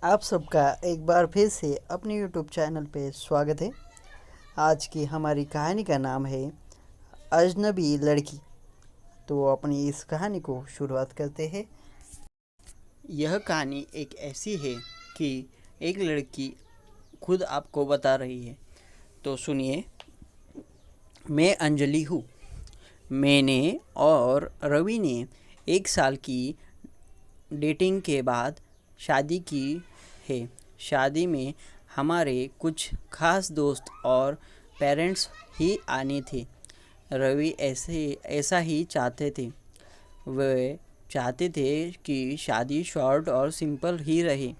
आप सबका एक बार फिर से अपने यूट्यूब चैनल पे स्वागत है। आज की हमारी कहानी का नाम है अजनबी लड़की। तो अपनी इस कहानी को शुरुआत करते हैं। यह कहानी एक ऐसी है कि एक लड़की खुद आपको बता रही है। तो सुनिए। मैं अंजलि हूँ। मैंने और रवि ने 1 साल की डेटिंग के बाद शादी की है। शादी में हमारे कुछ खास दोस्त और पेरेंट्स ही आने थे। रवि ऐसा ही चाहते थे। वे चाहते थे कि शादी शॉर्ट और सिंपल ही रहे।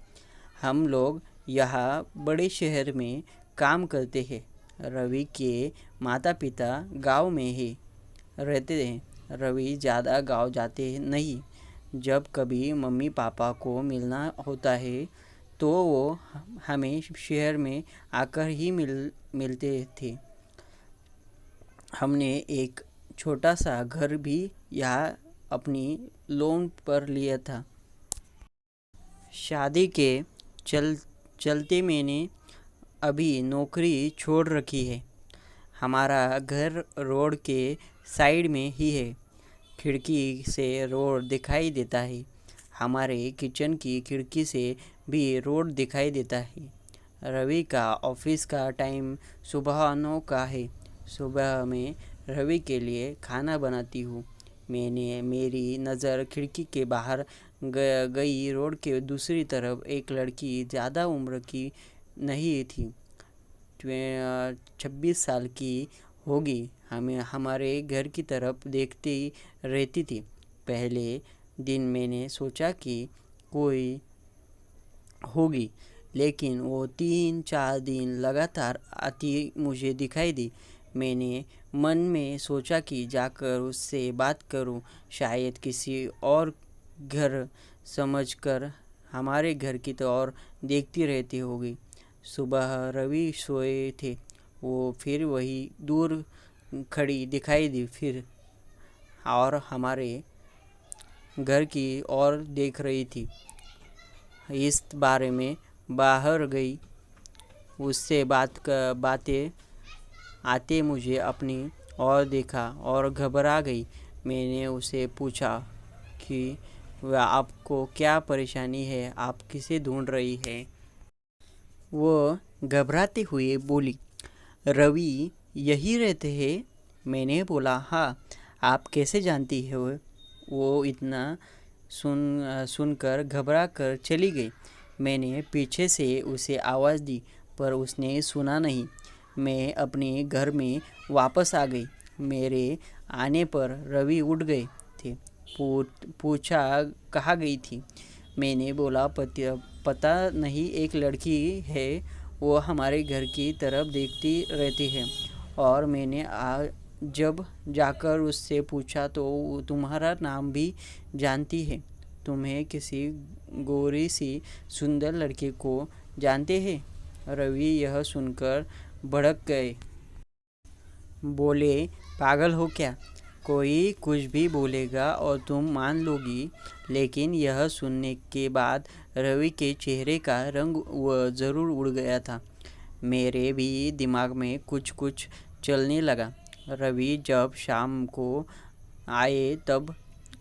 हम लोग यहाँ बड़े शहर में काम करते हैं। रवि के माता पिता गांव में ही रहते हैं। रवि ज़्यादा गांव जाते नहीं। जब कभी मम्मी पापा को मिलना होता है तो वो हमें शहर में आकर ही मिलते थे। हमने एक छोटा सा घर भी यहाँ अपनी लोन पर लिया था। शादी के चल चलते मैंने अभी नौकरी छोड़ रखी है। हमारा घर रोड के साइड में ही है। खिड़की से रोड दिखाई देता है। हमारे किचन की खिड़की से भी रोड दिखाई देता है। रवि का ऑफिस का टाइम सुबह 9 का है। सुबह में रवि के लिए खाना बनाती हूँ। मेरी नज़र खिड़की के बाहर गई। रोड के दूसरी तरफ एक लड़की ज़्यादा उम्र की नहीं थी। 26 साल की होगी। हमें हमारे घर की तरफ देखती रहती थी। पहले दिन मैंने सोचा कि कोई होगी, लेकिन वो 3-4 दिन लगातार आती मुझे दिखाई दी। मैंने मन में सोचा कि जाकर उससे बात करूं। शायद किसी और घर समझकर हमारे घर की तो और देखती रहती होगी। सुबह रवि सोए थे। वो फिर वही दूर खड़ी दिखाई दी फिर और हमारे घर की ओर देख रही थी। इस बारे में बाहर गई। उससे बातें आते मुझे अपनी ओर देखा और घबरा गई। मैंने उसे पूछा कि वह आपको क्या परेशानी है, आप किसे ढूंढ रही है। वो घबराते हुए बोली, रवि यही रहते हैं। मैंने बोला, हाँ, आप कैसे जानती हो। वो इतना सुनकर घबरा कर चली गई। मैंने पीछे से उसे आवाज़ दी पर उसने सुना नहीं। मैं अपने घर में वापस आ गई। मेरे आने पर रवि उठ गए थे। पूछा कहाँ गई थी। मैंने बोला, पता नहीं, एक लड़की है, वो हमारे घर की तरफ देखती रहती है। और मैंने जब जाकर उससे पूछा तो तुम्हारा नाम भी जानती है। तुम्हें किसी गोरी सी सुंदर लड़के को जानते हैं। रवि यह सुनकर भड़क गए। बोले, पागल हो क्या। कोई कुछ भी बोलेगा और तुम मान लोगी। लेकिन यह सुनने के बाद रवि के चेहरे का रंग ज़रूर उड़ गया था। मेरे भी दिमाग में कुछ कुछ चलने लगा। रवि जब शाम को आए तब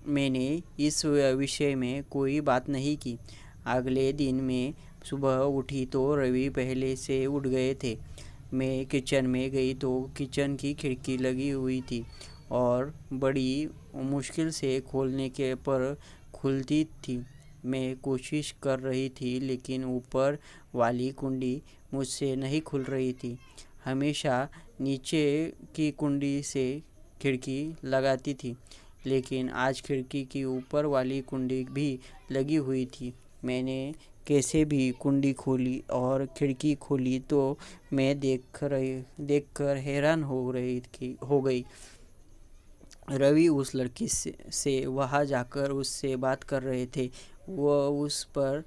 मैंने इस विषय में कोई बात नहीं की। अगले दिन मैं सुबह उठी तो रवि पहले से उठ गए थे। मैं किचन में गई तो किचन की खिड़की लगी हुई थी और बड़ी मुश्किल से खोलने के पर खुलती थी। मैं कोशिश कर रही थी लेकिन ऊपर वाली कुंडी मुझसे नहीं खुल रही थी। हमेशा नीचे की कुंडी से खिड़की लगाती थी, लेकिन आज खिड़की की ऊपर वाली कुंडी भी लगी हुई थी। मैंने कैसे भी कुंडी खोली और खिड़की खोली तो मैं देखकर हैरान हो गई। रवि उस लड़की से वहाँ जाकर उससे बात कर रहे थे। वह उस पर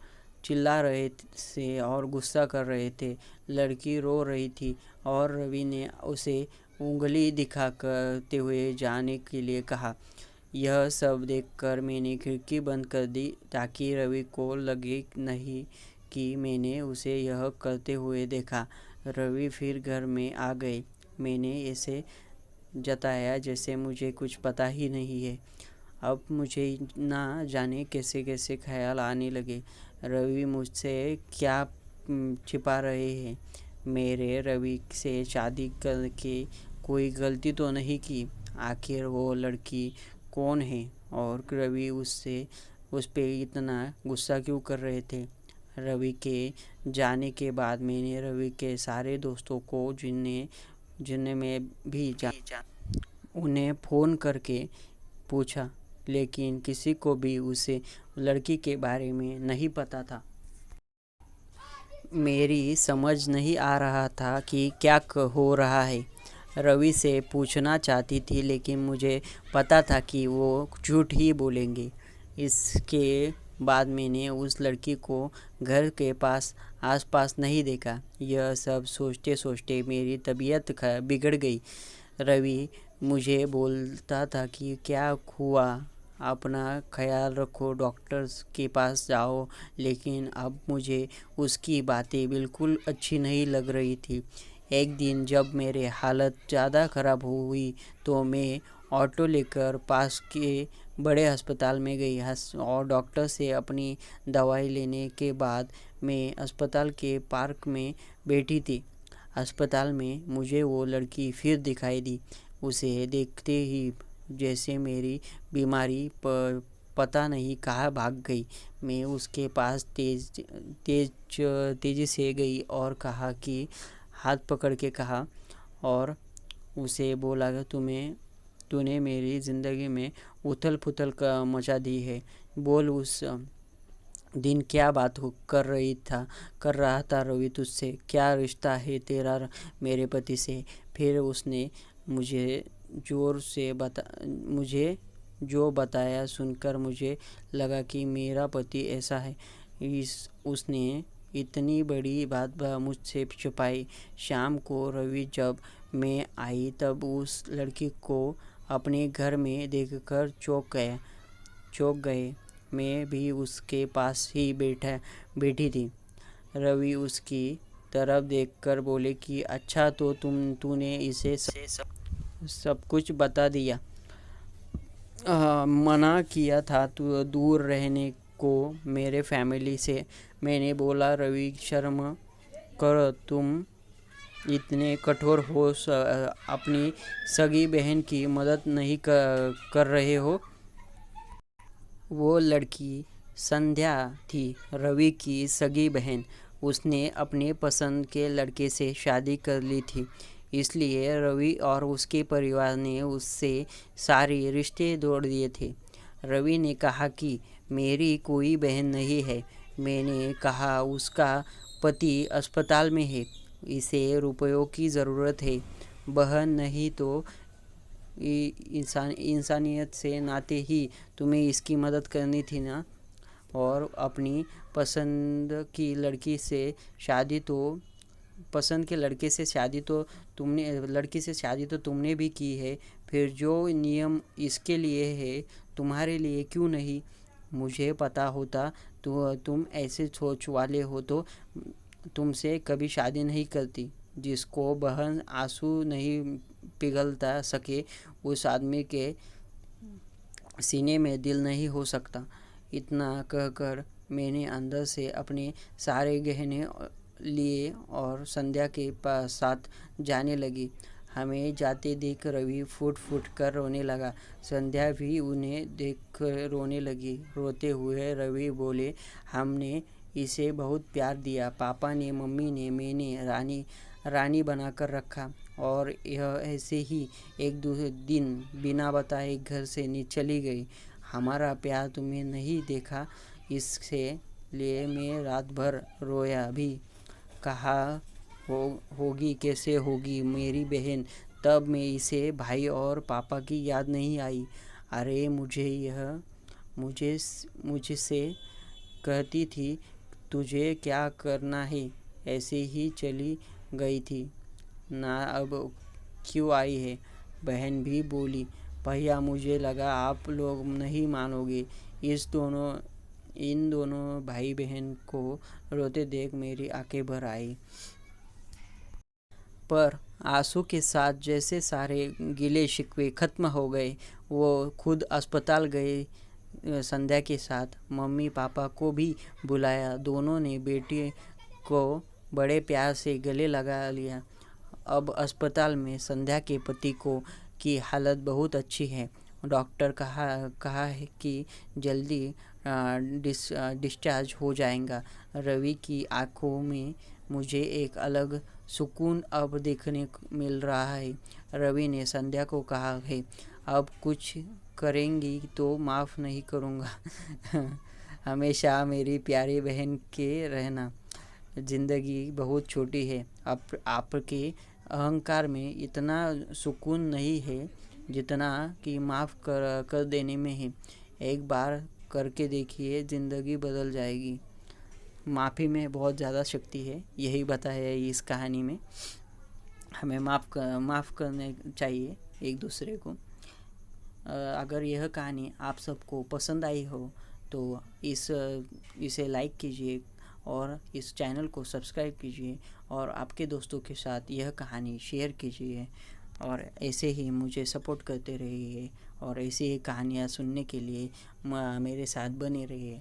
चिल्ला रहे थे और गुस्सा कर रहे थे। लड़की रो रही थी और रवि ने उसे उंगली दिखा करते हुए जाने के लिए कहा। यह सब देखकर मैंने खिड़की बंद कर दी ताकि रवि को लगे नहीं कि मैंने उसे यह करते हुए देखा। रवि फिर घर में आ गए। मैंने ऐसे जताया जैसे मुझे कुछ पता ही नहीं है। अब मुझे ना जाने कैसे कैसे ख्याल आने लगे। रवि मुझसे क्या छिपा रहे हैं। मेरे रवि से शादी करके कोई गलती तो नहीं की। आखिर वो लड़की कौन है और रवि उस पे इतना गुस्सा क्यों कर रहे थे। रवि के जाने के बाद मैंने रवि के सारे दोस्तों को जिन्हें जिन्हें मैं भी उन्हें फ़ोन करके पूछा, लेकिन किसी को भी उसे लड़की के बारे में नहीं पता था। मेरी समझ नहीं आ रहा था कि क्या हो रहा है। रवि से पूछना चाहती थी, लेकिन मुझे पता था कि वो झूठ ही बोलेंगे। इसके बाद मैंने उस लड़की को घर के आसपास नहीं देखा। यह सब सोचते सोचते मेरी तबीयत बिगड़ गई। रवि मुझे बोलता था कि क्या हुआ, अपना ख्याल रखो, डॉक्टर्स के पास जाओ, लेकिन अब मुझे उसकी बातें बिल्कुल अच्छी नहीं लग रही थी। एक दिन जब मेरी हालत ज़्यादा ख़राब हुई तो मैं ऑटो लेकर पास के बड़े अस्पताल में गई और डॉक्टर से अपनी दवाई लेने के बाद मैं अस्पताल के पार्क में बैठी थी। अस्पताल में मुझे वो लड़की फिर दिखाई दी। उसे देखते ही जैसे मेरी बीमारी पता नहीं कहाँ भाग गई। मैं उसके पास तेज़ी से गई और कहा कि हाथ पकड़ के कहा और उसे बोला कि तूने मेरी ज़िंदगी में उथल पुथल का मचा दी है। बोल, उस दिन क्या बात कर रहा था रवि तुझसे? क्या रिश्ता है तेरा मेरे पति से? फिर उसने मुझे जो बताया सुनकर मुझे लगा कि मेरा पति ऐसा है। उसने इतनी बड़ी बात मुझसे छुपाई। शाम को रवि जब मैं आई तब उस लड़की को अपने घर में देखकर चौंक गए। मैं भी उसके पास ही बैठी थी। रवि उसकी तरफ देखकर बोले कि अच्छा, तो तूने इसे सब कुछ बता दिया। मना किया था तू दूर रहने को मेरे फैमिली से। मैंने बोला, रवि शर्म करो, तुम इतने कठोर हो, अपनी सगी बहन की मदद नहीं कर रहे हो। वो लड़की संध्या थी, रवि की सगी बहन। उसने अपने पसंद के लड़के से शादी कर ली थी, इसलिए रवि और उसके परिवार ने उससे सारे रिश्ते तोड़ दिए थे। रवि ने कहा कि मेरी कोई बहन नहीं है। मैंने कहा उसका पति अस्पताल में है, इसे रुपयों की ज़रूरत है। बहन नहीं तो इंसानियत से नाते ही तुम्हें इसकी मदद करनी थी ना। और अपनी पसंद के लड़के से शादी तो तुमने भी की है। फिर जो नियम इसके लिए है, तुम्हारे लिए क्यों नहीं? मुझे पता होता तो तुम ऐसे सोच वाले हो तो तुमसे कभी शादी नहीं करती। जिसको बहन आंसू नहीं पिघलता सके, उस आदमी के सीने में दिल नहीं हो सकता। इतना कहकर मैंने अंदर से अपने सारे गहने लिए और संध्या के साथ जाने लगी। हमें जाते देख रवि फुट कर रोने लगा। संध्या भी उन्हें देख कर रोने लगी। रोते हुए रवि बोले, हमने इसे बहुत प्यार दिया। पापा ने, मम्मी ने, मैंने रानी बनाकर रखा, और यह ऐसे ही एक दिन बिना बताए घर से चली गई। हमारा प्यार तुमने नहीं देखा, इससे लिए मैं रात भर रोया भी। कहा होगी, कैसे होगी मेरी बहन। तब मैं इसे भाई और पापा की याद नहीं आई। अरे मुझसे कहती थी तुझे क्या करना है, ऐसे ही चली गई थी ना, अब क्यों आई है? बहन भी बोली, भैया मुझे लगा आप लोग नहीं मानोगे। इन दोनों भाई बहन को रोते देख मेरी आंखें भर आई। पर आंसू के साथ जैसे सारे गिले शिकवे खत्म हो गए। वो खुद अस्पताल गए संध्या के साथ। मम्मी पापा को भी बुलाया। दोनों ने बेटी को बड़े प्यार से गले लगा लिया। अब अस्पताल में संध्या के पति को की हालत बहुत अच्छी है। डॉक्टर कहा है कि जल्दी डिस्चार्ज हो जाएगा। रवि की आंखों में मुझे एक अलग सुकून अब देखने को मिल रहा है। रवि ने संध्या को कहा है, अब कुछ करेंगी तो माफ़ नहीं करूँगा। हमेशा मेरी प्यारी बहन के रहना। ज़िंदगी बहुत छोटी है। आपके अहंकार में इतना सुकून नहीं है जितना कि माफ़ कर देने में है। एक बार करके देखिए, ज़िंदगी बदल जाएगी। माफ़ी में बहुत ज़्यादा शक्ति है, यही बताया है इस कहानी में। हमें माफ़ करने चाहिए एक दूसरे को। अगर यह कहानी आप सबको पसंद आई हो तो इसे लाइक कीजिए और इस चैनल को सब्सक्राइब कीजिए और आपके दोस्तों के साथ यह कहानी शेयर कीजिए। और ऐसे ही मुझे सपोर्ट करते रहिए और ऐसी ही कहानियाँ सुनने के लिए मेरे साथ बने रहिए।